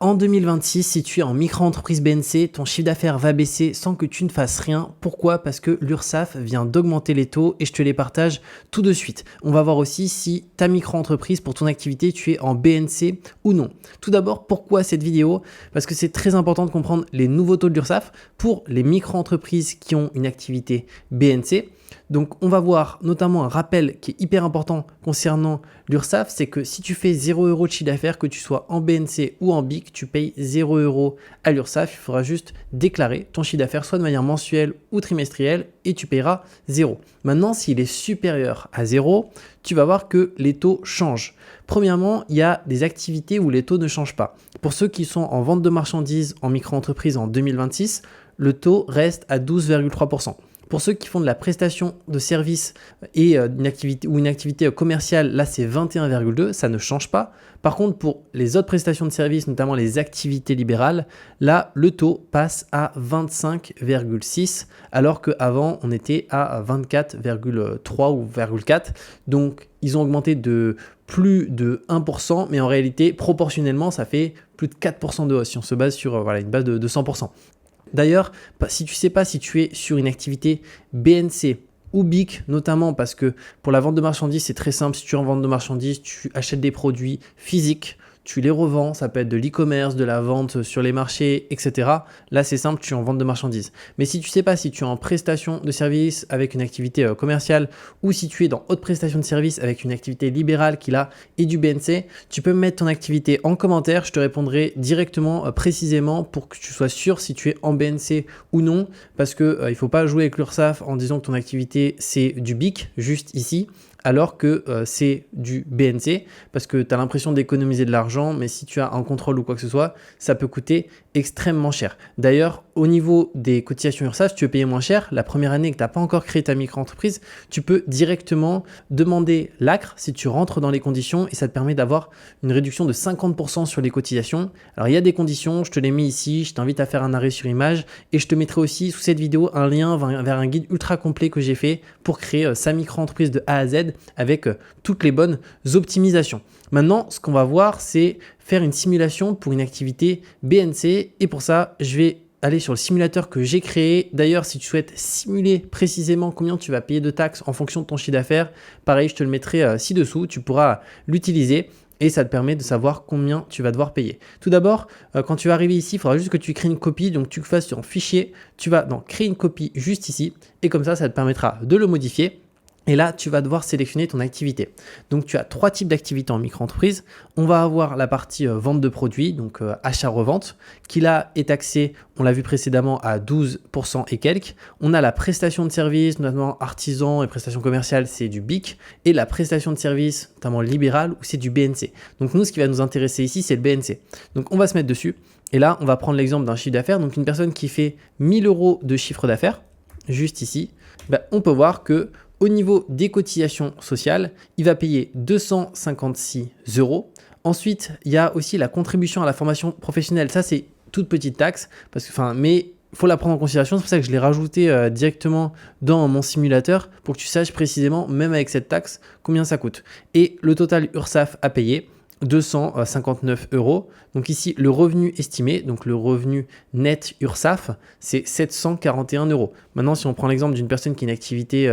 En 2026, si tu es en micro-entreprise BNC, ton chiffre d'affaires va baisser sans que tu ne fasses rien. Pourquoi? Parce que l'URSSAF vient d'augmenter les taux et je te les partage tout de suite. On va voir aussi si ta micro-entreprise, pour ton activité, tu es en BNC ou non. Tout d'abord, pourquoi cette vidéo? Parce que c'est très important de comprendre les nouveaux taux de l'URSSAF pour les micro-entreprises qui ont une activité BNC. Donc, on va voir notamment un rappel qui est hyper important concernant l'URSSAF, c'est que si tu fais 0 € de chiffre d'affaires, que tu sois en BNC ou en BIC, tu payes 0 € à l'URSSAF. Il faudra juste déclarer ton chiffre d'affaires soit de manière mensuelle ou trimestrielle et tu payeras 0. Maintenant, s'il est supérieur à 0, tu vas voir que les taux changent. Premièrement, il y a des activités où les taux ne changent pas. Pour ceux qui sont en vente de marchandises en micro-entreprise en 2026, le taux reste à 12,3%. Pour ceux qui font de la prestation de services et une activité commerciale, là c'est 21,2, ça ne change pas. Par contre, pour les autres prestations de services, notamment les activités libérales, là le taux passe à 25,6 alors qu'avant on était à 24,3 ou 4. Donc ils ont augmenté de plus de 1%, mais en réalité proportionnellement ça fait plus de 4% de hausse si on se base sur une base de 100%. D'ailleurs, si tu ne sais pas si tu es sur une activité BNC ou BIC, notamment parce que pour la vente de marchandises, c'est très simple. Si tu es en vente de marchandises, tu achètes des produits physiques, tu les revends, ça peut être de l'e-commerce, de la vente sur les marchés, etc. Là, c'est simple, tu es en vente de marchandises. Mais si tu ne sais pas si tu es en prestation de services avec une activité commerciale ou si tu es dans haute prestation de services avec une activité libérale qui là est du BNC, tu peux me mettre ton activité en commentaire. Je te répondrai directement, précisément pour que tu sois sûr si tu es en BNC ou non. Parce qu'il ne faut pas jouer avec l'URSSAF en disant que ton activité c'est du BIC, juste ici, alors que c'est du BNC parce que tu as l'impression d'économiser de l'argent, mais si tu as un contrôle ou quoi que ce soit, ça peut coûter extrêmement cher. D'ailleurs, au niveau des cotisations URSSAF, si tu veux payer moins cher, la première année que tu n'as pas encore créé ta micro-entreprise, tu peux directement demander l'ACRE si tu rentres dans les conditions et ça te permet d'avoir une réduction de 50% sur les cotisations. Alors, il y a des conditions, je te les mets ici, je t'invite à faire un arrêt sur image et je te mettrai aussi sous cette vidéo un lien vers un guide ultra complet que j'ai fait pour créer sa micro-entreprise de A à Z avec toutes les bonnes optimisations. Maintenant, ce qu'on va voir, c'est faire une simulation pour une activité BNC et pour ça, je vais aller sur le simulateur que j'ai créé. D'ailleurs, si tu souhaites simuler précisément combien tu vas payer de taxes en fonction de ton chiffre d'affaires, pareil, je te le mettrai ci-dessous, tu pourras l'utiliser. Et ça te permet de savoir combien tu vas devoir payer. Tout d'abord, quand tu vas arriver ici, il faudra juste que tu crées une copie. Donc, tu le fasses sur un fichier. Tu vas dans créer une copie juste ici. Et comme ça te permettra de le modifier. Et là, tu vas devoir sélectionner ton activité. Donc, tu as 3 types d'activités en micro-entreprise. On va avoir la partie vente de produits, donc achat-revente, qui là est taxée, on l'a vu précédemment, à 12% et quelques. On a la prestation de services, notamment artisan et prestations commerciales, c'est du BIC. Et la prestation de services, notamment libérale, où c'est du BNC. Donc, nous, ce qui va nous intéresser ici, c'est le BNC. Donc, on va se mettre dessus. Et là, on va prendre l'exemple d'un chiffre d'affaires. Donc, une personne qui fait 1000 € de chiffre d'affaires, juste ici, on peut voir que au niveau des cotisations sociales, il va payer 256 €. Ensuite, il y a aussi la contribution à la formation professionnelle. Ça, c'est toute petite taxe, mais il faut la prendre en considération. C'est pour ça que je l'ai rajouté directement dans mon simulateur pour que tu saches précisément, même avec cette taxe, combien ça coûte. Et le total URSSAF à payer, 259 €. Donc ici, le revenu estimé, donc le revenu net URSSAF, c'est 741 €. Maintenant, si on prend l'exemple d'une personne qui a une activité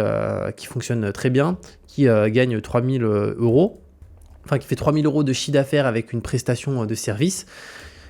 qui fonctionne très bien, qui gagne 3000 €, enfin qui fait 3000 € de chiffre d'affaires avec une prestation de service,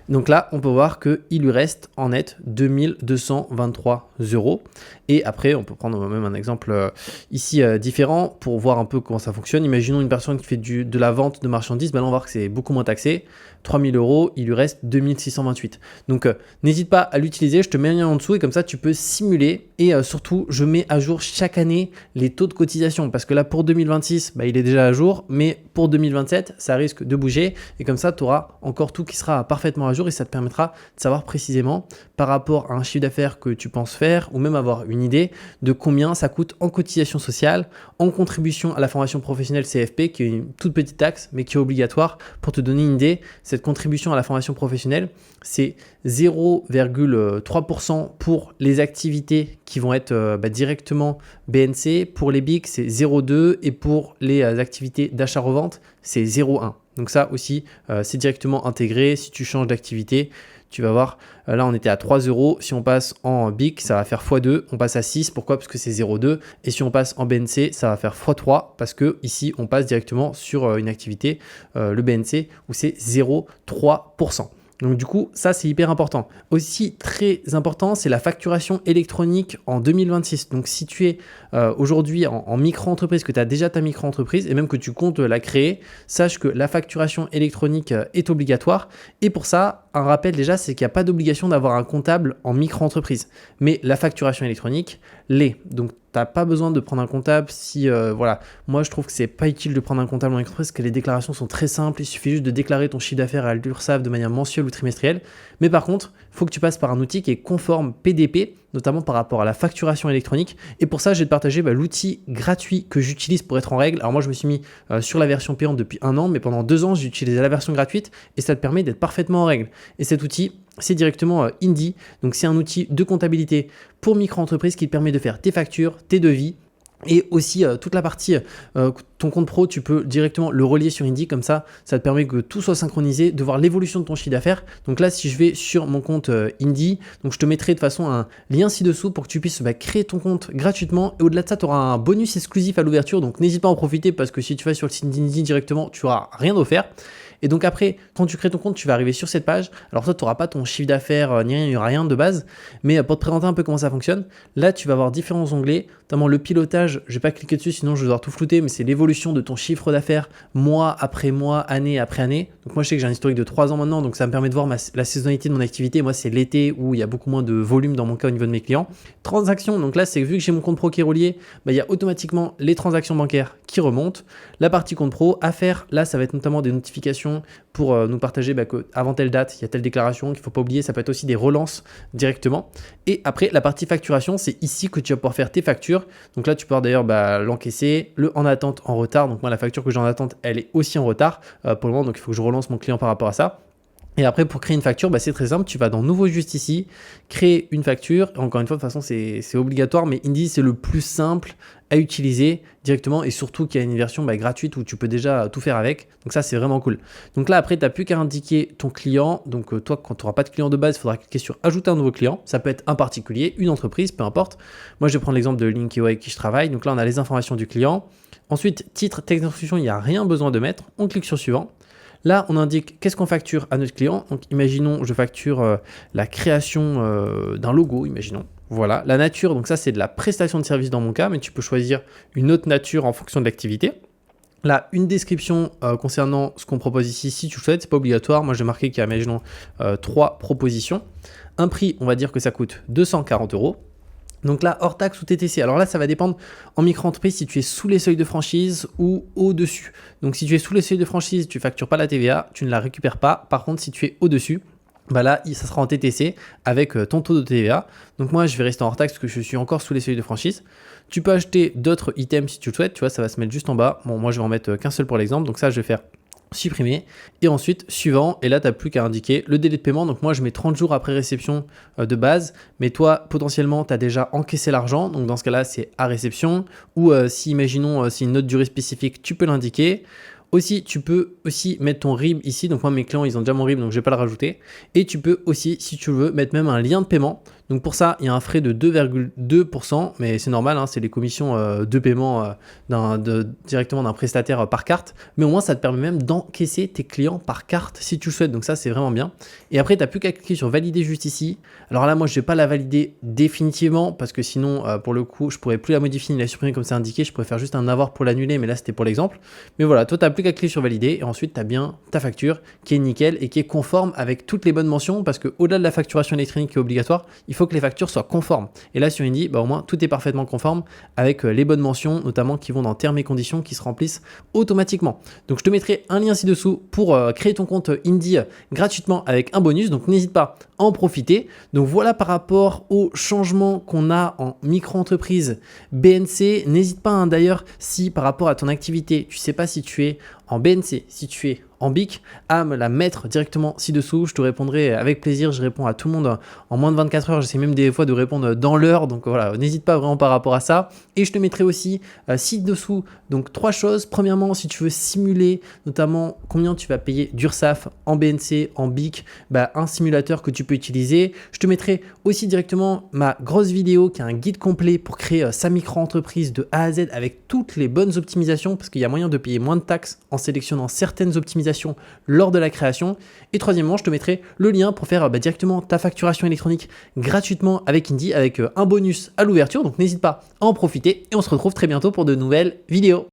donc là, on peut voir qu'il lui reste en net 2223 €. Et après, on peut prendre même un exemple ici différent pour voir un peu comment ça fonctionne. Imaginons une personne qui fait de la vente de marchandises. Là, on va voir que c'est beaucoup moins taxé. 3000 €, il lui reste 2628. Donc, n'hésite pas à l'utiliser. Je te mets un lien en dessous et comme ça, tu peux simuler. Et surtout, je mets à jour chaque année les taux de cotisation. Parce que là, pour 2026, il est déjà à jour. Mais pour 2027, ça risque de bouger. Et comme ça, tu auras encore tout qui sera parfaitement à jour et ça te permettra de savoir précisément par rapport à un chiffre d'affaires que tu penses faire ou même avoir une idée de combien ça coûte en cotisation sociale, en contribution à la formation professionnelle CFP qui est une toute petite taxe mais qui est obligatoire. Pour te donner une idée, cette contribution à la formation professionnelle, c'est 0,3% pour les activités qui vont être directement BNC. Pour les BIC, c'est 0,2 et pour les activités d'achat-revente, c'est 0,1. Donc ça aussi, c'est directement intégré. Si tu changes d'activité, tu vas voir, là on était à 3 euros. Si on passe en BIC, ça va faire x2. On passe à 6. Pourquoi? Parce que c'est 0,2. Et si on passe en BNC, ça va faire x3 parce que ici on passe directement sur une activité, le BNC, où c'est 0,3%. Donc du coup, ça c'est hyper important. Aussi très important, c'est la facturation électronique en 2026. Donc si tu es aujourd'hui en micro-entreprise, que tu as déjà ta micro-entreprise et même que tu comptes la créer, sache que la facturation électronique est obligatoire. Et pour ça, un rappel déjà, c'est qu'il n'y a pas d'obligation d'avoir un comptable en micro-entreprise. Mais la facturation électronique l'est. Donc tu n'as pas besoin de prendre un comptable si, voilà, moi je trouve que c'est pas utile de prendre un comptable en entreprise parce que les déclarations sont très simples, il suffit juste de déclarer ton chiffre d'affaires à l'URSSAF de manière mensuelle ou trimestrielle. Mais par contre, il faut que tu passes par un outil qui est conforme PDP, notamment par rapport à la facturation électronique. Et pour ça, je vais te partager l'outil gratuit que j'utilise pour être en règle. Alors moi, je me suis mis sur la version payante depuis 1 an, mais pendant 2 ans, j'ai utilisé la version gratuite et ça te permet d'être parfaitement en règle. Et cet outil, c'est directement Indy. Donc c'est un outil de comptabilité pour micro-entreprise qui te permet de faire tes factures, tes devis. Et aussi toute la partie, ton compte pro, tu peux directement le relier sur Indy, comme ça te permet que tout soit synchronisé, de voir l'évolution de ton chiffre d'affaires. Donc là, si je vais sur mon compte Indy, donc je te mettrai de toute façon un lien ci-dessous pour que tu puisses créer ton compte gratuitement. Et au-delà de ça, tu auras un bonus exclusif à l'ouverture, donc n'hésite pas à en profiter parce que si tu vas sur le site d'Indy directement, tu n'auras rien offert. Et donc après, quand tu crées ton compte, tu vas arriver sur cette page. Alors toi, tu n'auras pas ton chiffre d'affaires ni rien, il n'y aura rien de base. Mais pour te présenter un peu comment ça fonctionne, là, tu vas avoir différents onglets, notamment le pilotage. Je ne vais pas cliquer dessus, sinon je vais devoir tout flouter, mais c'est l'évolution de ton chiffre d'affaires mois après mois, année après année. Donc moi, je sais que j'ai un historique de 3 ans maintenant, donc ça me permet de voir la saisonnalité de mon activité. Moi, c'est l'été où il y a beaucoup moins de volume dans mon cas au niveau de mes clients. Transactions, donc là, c'est vu que j'ai mon compte pro qui est relié, il y a automatiquement les transactions bancaires qui remontent. La partie compte pro, affaires, là, ça va être notamment des notifications pour nous partager qu'avant telle date, il y a telle déclaration qu'il ne faut pas oublier. Ça peut être aussi des relances directement. Et après, la partie facturation, c'est ici que tu vas pouvoir faire tes factures. Donc là, tu peux d'ailleurs l'encaisser, le en attente, en retard. Donc moi, la facture que j'ai en attente, elle est aussi en retard pour le moment. Donc il faut que je relance mon client par rapport à ça. Et après, pour créer une facture, c'est très simple. Tu vas dans Nouveau juste ici, créer une facture. Encore une fois, de toute façon, c'est obligatoire, mais Indy, c'est le plus simple à utiliser directement et surtout qu'il y a une version gratuite où tu peux déjà tout faire avec. Donc ça, c'est vraiment cool. Donc là, après, tu n'as plus qu'à indiquer ton client. Donc toi, quand tu n'auras pas de client de base, il faudra cliquer sur Ajouter un nouveau client. Ça peut être un particulier, une entreprise, peu importe. Moi, je vais prendre l'exemple de Linkeo avec qui je travaille. Donc là, on a les informations du client. Ensuite, titre, texte d'instruction, il n'y a rien besoin de mettre. On clique sur Suivant. Là, on indique qu'est-ce qu'on facture à notre client. Donc, imaginons, je facture la création d'un logo, imaginons. Voilà, la nature, donc ça, c'est de la prestation de service dans mon cas, mais tu peux choisir une autre nature en fonction de l'activité. Là, une description concernant ce qu'on propose ici, si tu le souhaites, c'est pas obligatoire. Moi, j'ai marqué qu'il y a, imaginons, 3 propositions. Un prix, on va dire que ça coûte 240 €. Donc là, hors taxe ou TTC. Alors là, ça va dépendre en micro-entreprise si tu es sous les seuils de franchise ou au-dessus. Donc si tu es sous les seuils de franchise, tu ne factures pas la TVA, tu ne la récupères pas. Par contre, si tu es au-dessus, là, ça sera en TTC avec ton taux de TVA. Donc moi, je vais rester en hors taxe parce que je suis encore sous les seuils de franchise. Tu peux acheter d'autres items si tu le souhaites. Tu vois, ça va se mettre juste en bas. Bon, moi, je vais en mettre qu'un seul pour l'exemple. Donc ça, je vais faire supprimer et ensuite suivant, et là tu n'as plus qu'à indiquer le délai de paiement. Donc moi je mets 30 jours après réception de base, mais toi potentiellement tu as déjà encaissé l'argent, donc dans ce cas là c'est à réception, ou si imaginons c'est une note durée spécifique, tu peux l'indiquer. Aussi, tu peux aussi mettre ton RIB ici. Donc moi, mes clients, ils ont déjà mon RIB, donc je ne vais pas le rajouter. Et tu peux aussi, si tu veux, mettre même un lien de paiement. Donc pour ça, il y a un frais de 2,2%, mais c'est normal, c'est les commissions de paiement directement d'un prestataire par carte. Mais au moins, ça te permet même d'encaisser tes clients par carte si tu le souhaites. Donc ça, c'est vraiment bien. Et après, tu n'as plus qu'à cliquer sur valider juste ici. Alors là, moi, je ne vais pas la valider définitivement parce que sinon, pour le coup, je ne pourrais plus la modifier ni la supprimer comme c'est indiqué. Je pourrais faire juste un avoir pour l'annuler, mais là, c'était pour l'exemple. Mais voilà, toi, tu n'as plus qu'à cliquer sur valider et ensuite, tu as bien ta facture qui est nickel et qui est conforme avec toutes les bonnes mentions parce qu'au-delà de la facturation électronique qui est obligatoire, il faut que les factures soient conformes. Et là, sur Indy, au moins, tout est parfaitement conforme avec les bonnes mentions, notamment qui vont dans termes et conditions qui se remplissent automatiquement. Donc, je te mettrai un lien ci-dessous pour créer ton compte Indy gratuitement avec un bonus. Donc, n'hésite pas à en profiter. Donc, voilà par rapport aux changements qu'on a en micro-entreprise BNC. N'hésite pas, d'ailleurs, si par rapport à ton activité, tu ne sais pas si tu es en BNC, si tu es en BIC, à me la mettre directement ci-dessous. Je te répondrai avec plaisir. Je réponds à tout le monde en moins de 24 heures. J'essaie même des fois de répondre dans l'heure. Donc voilà, n'hésite pas vraiment par rapport à ça. Et je te mettrai aussi ci-dessous donc 3 choses. Premièrement, si tu veux simuler notamment combien tu vas payer d'URSSAF en BNC, en BIC, un simulateur que tu peux utiliser. Je te mettrai aussi directement ma grosse vidéo qui est un guide complet pour créer sa micro-entreprise de A à Z avec toutes les bonnes optimisations parce qu'il y a moyen de payer moins de taxes en sélectionnant certaines optimisations lors de la création. Et troisièmement, je te mettrai le lien pour faire directement ta facturation électronique gratuitement avec Indy avec un bonus à l'ouverture. Donc n'hésite pas à en profiter et on se retrouve très bientôt pour de nouvelles vidéos.